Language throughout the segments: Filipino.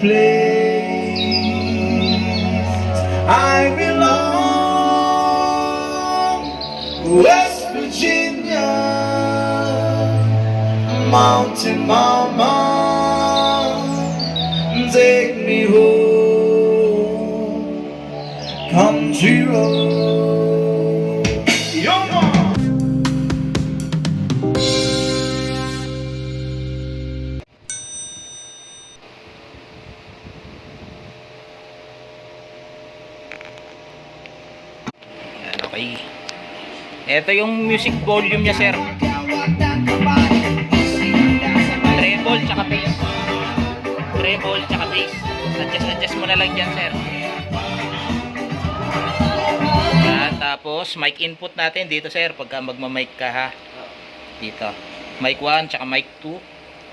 place I belong. West Virginia, Mountain Mama, take me home, country road. Yo, mom. Yan, okay. Ito yung music volume niya, sir. Treble tsaka bass. Treble tsaka bass. Adjust mo na lang dyan, sir. Yan, tapos mic input natin dito, sir, pagka magma-mic ka, ha. Dito. Mic 1 tsaka mic 2.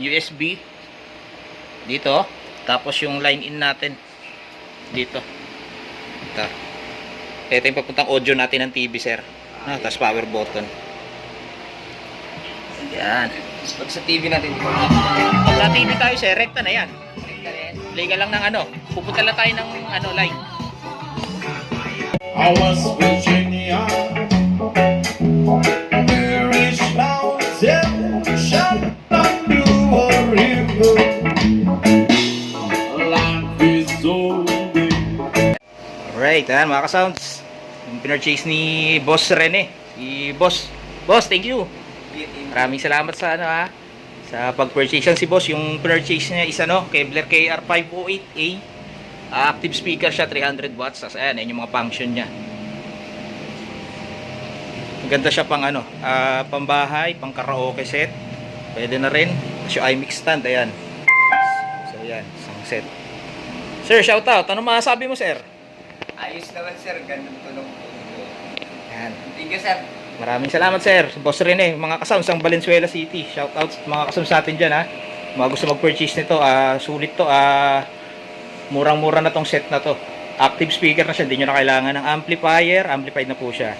USB. Dito. Tapos yung line in natin. Dito. Ito yung papuntang audio natin ng TV, sir. Tapos power button. Yan. Pag sa TV natin, Pag sa TV tayo, sir, rekta na yan. Play ka lang ng ano. Pupunta lang tayo ng ano, line. I was Virginia, Irish mountain, shot under a river. Life is so big. Alright, yan mga ka-sounds. Yung pinurchase ni Boss Rene. Si Boss. Boss, thank you. Maraming salamat sa ano, ha. Sa pag-purchase yan si Boss. Yung pinurchase niya is ano, Kevlar KR508A. Active speaker siya, 300 watts. Tapos ayan, yung mga function niya. Ganda siya pang ano, pambahay, pang karaoke set. Pwede na rin. Tapos yung iMix stand, ayan. So ayan, isang set. Sir, shoutout. Ano masasabi mo, sir? ayos naman sir, ganun tulong. Ayan. Thank you sir. Maraming salamat, sir. Boss Rene, mga kasams ng Valenzuela City. Shoutout sa mga kasams natin dyan, ha. Mga gusto mag-purchase nito, sulit to. Murang-mura na tong set na to. Active speaker na siya, hindi nyo na kailangan ng amplifier. Amplified na po siya.